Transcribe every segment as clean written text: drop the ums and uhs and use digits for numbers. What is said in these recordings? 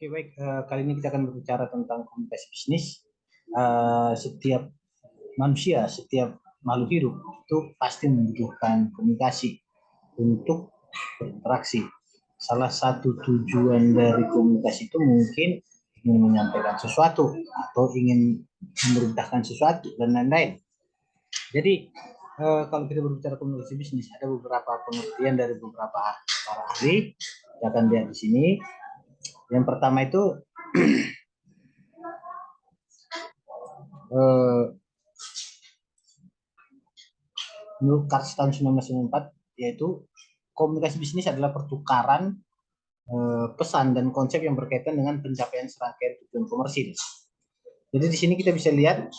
Oke, baik. Kali ini kita akan berbicara tentang komunikasi bisnis. Setiap manusia, setiap makhluk hidup itu pasti membutuhkan komunikasi untuk berinteraksi. Salah satu tujuan dari komunikasi itu mungkin ingin menyampaikan sesuatu atau ingin memerintahkan sesuatu dan lain-lain. Jadi kalau kita berbicara komunikasi bisnis, ada beberapa pengertian dari beberapa para ahli. Kita akan lihat di sini. Yang pertama itu menurut Kars tahun 1994, yaitu komunikasi bisnis adalah pertukaran pesan dan konsep yang berkaitan dengan pencapaian serangkaian tujuan komersil. Jadi di sini kita bisa lihat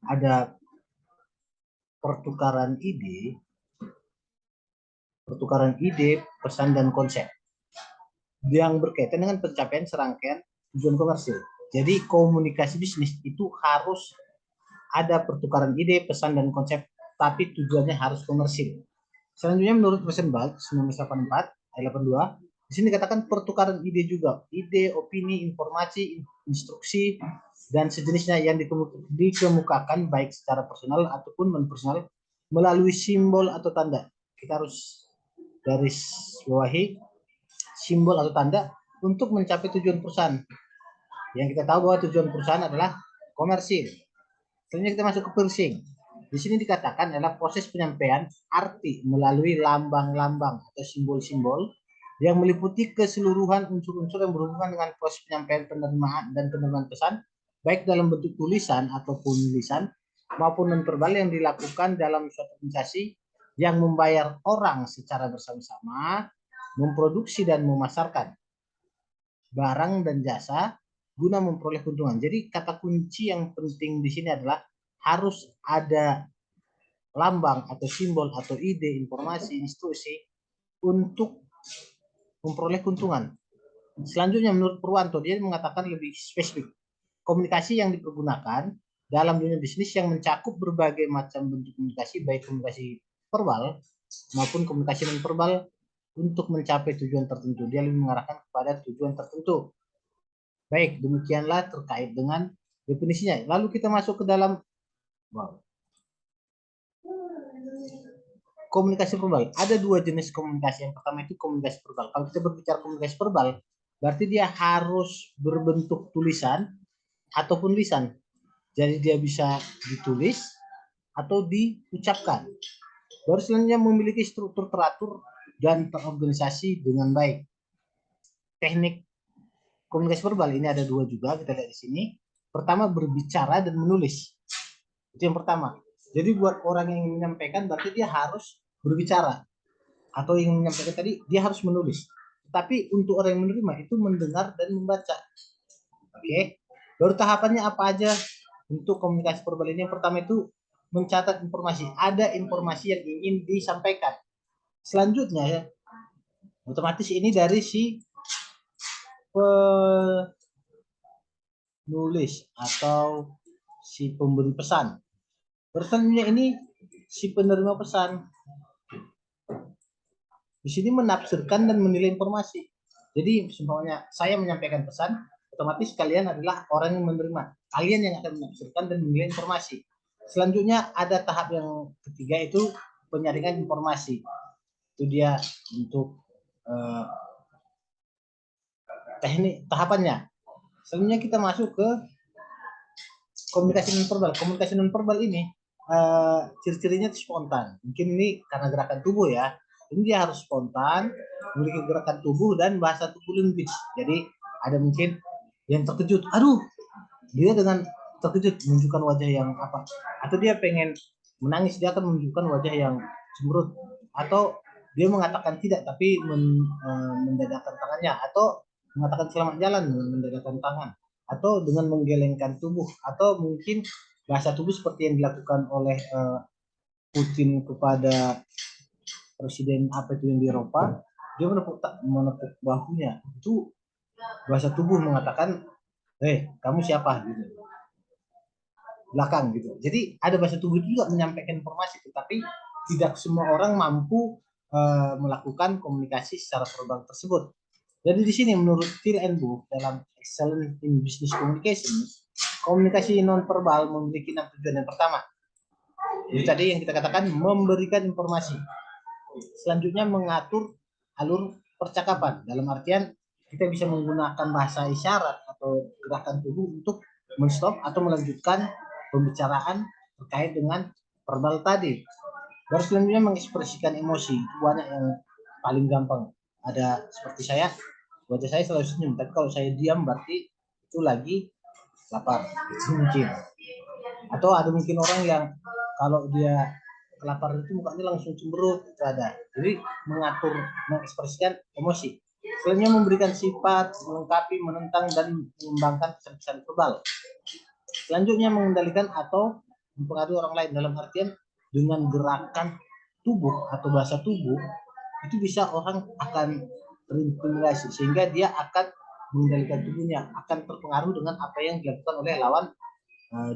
ada pertukaran ide, pesan dan konsep yang berkaitan dengan pencapaian serangkaian tujuan komersil. Jadi komunikasi bisnis itu harus ada pertukaran ide, pesan dan konsep, tapi tujuannya harus komersil. Selanjutnya menurut Rosenblatt 1984 ayat 82, di sini dikatakan pertukaran ide juga, ide, opini, informasi, instruksi dan sejenisnya yang dikemukakan baik secara personal ataupun non personal melalui simbol atau tanda. Kita harus garis bawahi simbol atau tanda untuk mencapai tujuan perusahaan. Yang kita tahu bahwa tujuan perusahaan adalah komersil. Selanjutnya kita masuk ke pursing. Di sini dikatakan adalah proses penyampaian arti melalui lambang-lambang atau simbol-simbol yang meliputi keseluruhan unsur-unsur yang berhubungan dengan proses penyampaian penerimaan dan penerimaan pesan, baik dalam bentuk tulisan ataupun lisan maupun non-verbal yang dilakukan dalam suatu organisasi yang membayar orang secara bersama-sama, memproduksi dan memasarkan barang dan jasa guna memperoleh keuntungan. Jadi kata kunci yang penting di sini adalah harus ada lambang atau simbol atau ide, informasi, instruksi untuk memperoleh keuntungan. Selanjutnya menurut Purwanto, dia mengatakan lebih spesifik. Komunikasi yang dipergunakan dalam dunia bisnis yang mencakup berbagai macam bentuk komunikasi, baik komunikasi verbal maupun komunikasi non verbal untuk mencapai tujuan tertentu. Dia lebih mengarahkan kepada tujuan tertentu. Baik, demikianlah terkait dengan definisinya. Lalu kita masuk ke dalam komunikasi verbal. Ada dua jenis komunikasi. Yang pertama itu komunikasi verbal. Kalau kita berbicara komunikasi verbal, berarti dia harus berbentuk tulisan ataupun lisan. Jadi dia bisa ditulis atau diucapkan. Baru selanjutnya memiliki struktur teratur dan terorganisasi dengan baik. Teknik komunikasi verbal ini ada dua juga, kita lihat di sini. Pertama, berbicara dan menulis. Itu yang pertama. Jadi buat orang yang menyampaikan berarti dia harus berbicara. Atau yang menyampaikan tadi dia harus menulis. Tapi untuk orang yang menerima itu mendengar dan membaca. Oke. Baru tahapannya apa aja untuk komunikasi verbal ini? Yang pertama itu mencatat informasi. Ada informasi yang ingin disampaikan. Selanjutnya ya, otomatis ini dari si penulis atau si pemberi pesan. Pesannya ini si penerima pesan. Di sini menafsirkan dan menilai informasi. Jadi semuanya saya menyampaikan pesan, otomatis kalian adalah orang yang menerima. Kalian yang akan menafsirkan dan menilai informasi. Selanjutnya ada tahap yang ketiga itu penyaringan informasi. Itu dia untuk teknik tahapannya. Selanjutnya kita masuk ke komunikasi nonverbal. Komunikasi nonverbal ini ciri-cirinya spontan. Mungkin ini karena gerakan tubuh ya. Ini dia harus spontan, memiliki gerakan tubuh dan bahasa tubuh linguis. Jadi ada mungkin yang terkejut, aduh, dia dengan terkejut menunjukkan wajah yang apa? Atau dia pengen menangis, dia akan menunjukkan wajah yang cemberut. Atau dia mengatakan tidak, tapi mendadakkan tangannya. Atau mengatakan selamat jalan dengan mendadakkan tangan. Atau dengan menggelengkan tubuh. Atau mungkin bahasa tubuh seperti yang dilakukan oleh Putin kepada presiden apa itu yang di Eropa, dia menepuk bahunya. Itu bahasa tubuh mengatakan, kamu siapa gitu, belakang gitu. Jadi ada bahasa tubuh itu juga menyampaikan informasi, tetapi tidak semua orang mampu melakukan komunikasi secara verbal tersebut. Jadi di sini menurut Phil and Booth dalam Excellent in Business Communication, komunikasi nonverbal memiliki 6 tujuan. Yang pertama, jadi tadi yang kita katakan memberikan informasi. Selanjutnya mengatur alur percakapan. Dalam artian kita bisa menggunakan bahasa isyarat atau gerakan tubuh untuk menstop atau melanjutkan pembicaraan terkait dengan verbal tadi. Baru selanjutnya mengekspresikan emosi. Itu banyak yang paling gampang. Ada seperti saya, wajah saya selalu senyum. Tapi kalau saya diam berarti itu lagi lapar. Itu mungkin. Atau ada mungkin orang yang kalau dia kelaparan itu mukanya langsung cemberut, itu ada. Jadi mengatur, mengekspresikan emosi. Selanjutnya memberikan sifat, melengkapi, menentang, dan mengembangkan pesan-pesan verbal. Selanjutnya mengendalikan atau mempengaruhi orang lain dalam artian dengan gerakan tubuh atau bahasa tubuh itu bisa orang akan terintimidasi sehingga dia akan mengendalikan tubuhnya, akan terpengaruh dengan apa yang dilakukan oleh lawan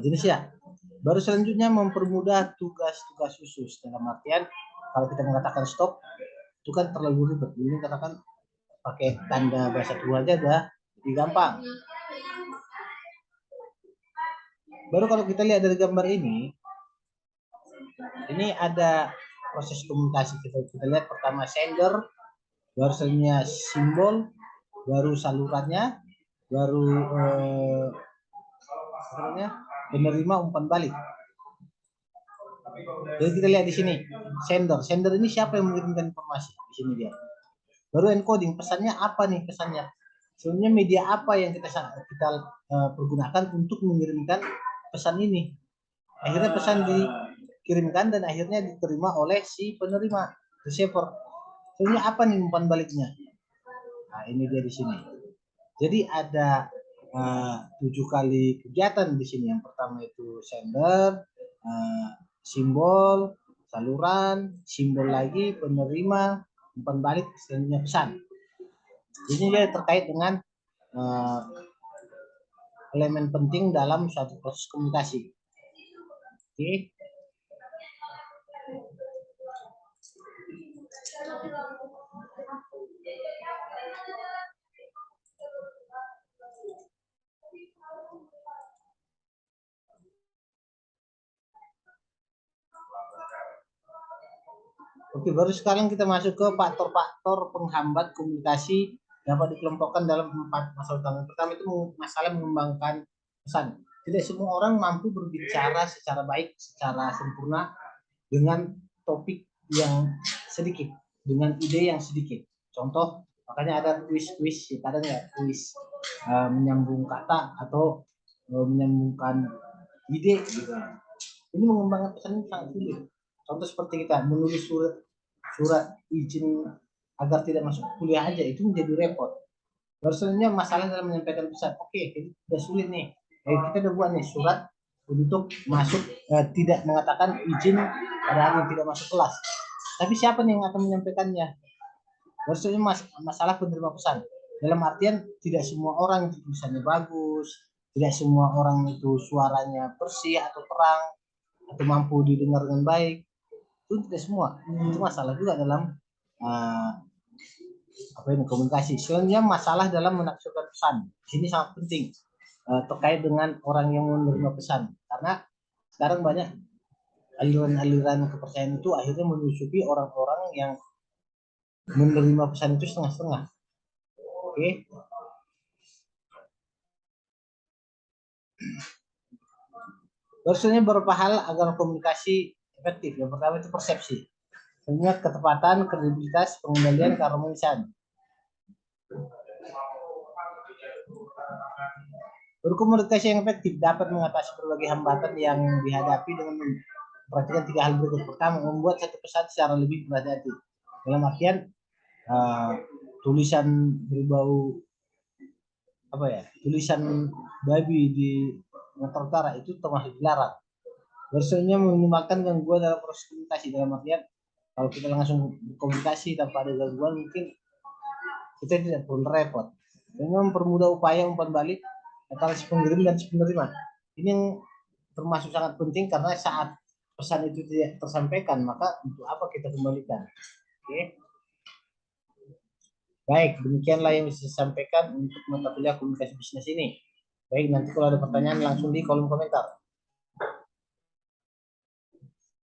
jenisnya. Baru selanjutnya mempermudah tugas-tugas khusus dalam artian kalau kita mengatakan stop itu kan terlalu ribet. Ini katakan pakai tanda bahasa tubuh aja udah lebih gampang. Baru kalau kita lihat dari gambar ini ada proses komunikasi. Kita lihat pertama sender, baru selanjutnya simbol, baru salurannya, baru penerima umpan balik. Jadi kita lihat di sini sender. Sender ini siapa yang mengirimkan informasi? Di sini dia. Baru encoding, pesannya apa nih pesannya? Sebenarnya media apa yang kita pergunakan untuk mengirimkan pesan ini? Akhirnya pesan dikirimkan dan akhirnya diterima oleh si penerima, receiver. Sebenarnya apa nih umpan baliknya? Nah, ini dia di sini. Jadi ada 7 kali kegiatan di sini. Yang pertama itu sender, simbol, saluran, simbol lagi, penerima, umpan balik, selanjutnya pesan. Ini dia terkait dengan elemen penting dalam suatu proses komunikasi. Oke. Oke, baru sekarang kita masuk ke faktor-faktor penghambat komunikasi dapat dikelompokkan dalam 4 masalah utama. Pertama itu masalah mengembangkan pesan. Tidak semua orang mampu berbicara secara baik, secara sempurna dengan topik yang sedikit, dengan ide yang sedikit. Contoh, makanya ada kuis-kuis, kadang ya kuis menyambung kata atau menyambungkan ide gitu. Ini mengembangkan pesan sangat sulit. Contoh seperti kita menulis surat izin agar tidak masuk kuliah aja itu menjadi repot. Sebenarnya masalah dalam menyampaikan pesan. Oke, jadi sudah sulit nih. Kita udah buat nih surat untuk masuk tidak mengatakan izin pada hari yang tidak masuk kelas. Tapi siapa nih yang akan menyampaikannya? Maksudnya masalah penerima pesan. Dalam artian tidak semua orang itu tulisannya bagus, tidak semua orang itu suaranya bersih atau terang atau mampu didengar dengan baik. Itu tidak semua. Itu masalah juga dalam komunikasi. Selanjutnya masalah dalam menafsirkan pesan. Di sini sangat penting terkait dengan orang yang menerima pesan. Karena sekarang banyak aliran-aliran kepercayaan itu akhirnya menyusupi orang-orang yang menerima pesan itu setengah-setengah. Oke. Terusnya beberapa hal agar komunikasi efektif. Yang pertama itu persepsi. Selanjutnya ketepatan, kredibilitas, pengendalian, keharmonisan. Berkomunikasi yang efektif dapat mengatasi berbagai hambatan yang dihadapi dengan memperhatikan 3 hal berikut. Pertama, membuat satu pesan secara lebih berhati-hati. Dalam artian tulisan berbau tulisan babi di motor utara itu termasuk dilarang. Berselanjutnya meminimalkan gangguan dalam proses komunikasi. Dalam artian kalau kita langsung berkomunikasi tanpa ada gangguan mungkin kita tidak perlu repot. Dengan mempermudah upaya umpan balik antara si pengirim dan si penerima. Ini yang termasuk sangat penting karena saat pesan itu tidak tersampaikan maka untuk apa kita kembalikan. Oke. Baik, demikianlah yang bisa saya sampaikan untuk mata kuliah komunikasi bisnis ini. Baik, nanti kalau ada pertanyaan langsung di kolom komentar.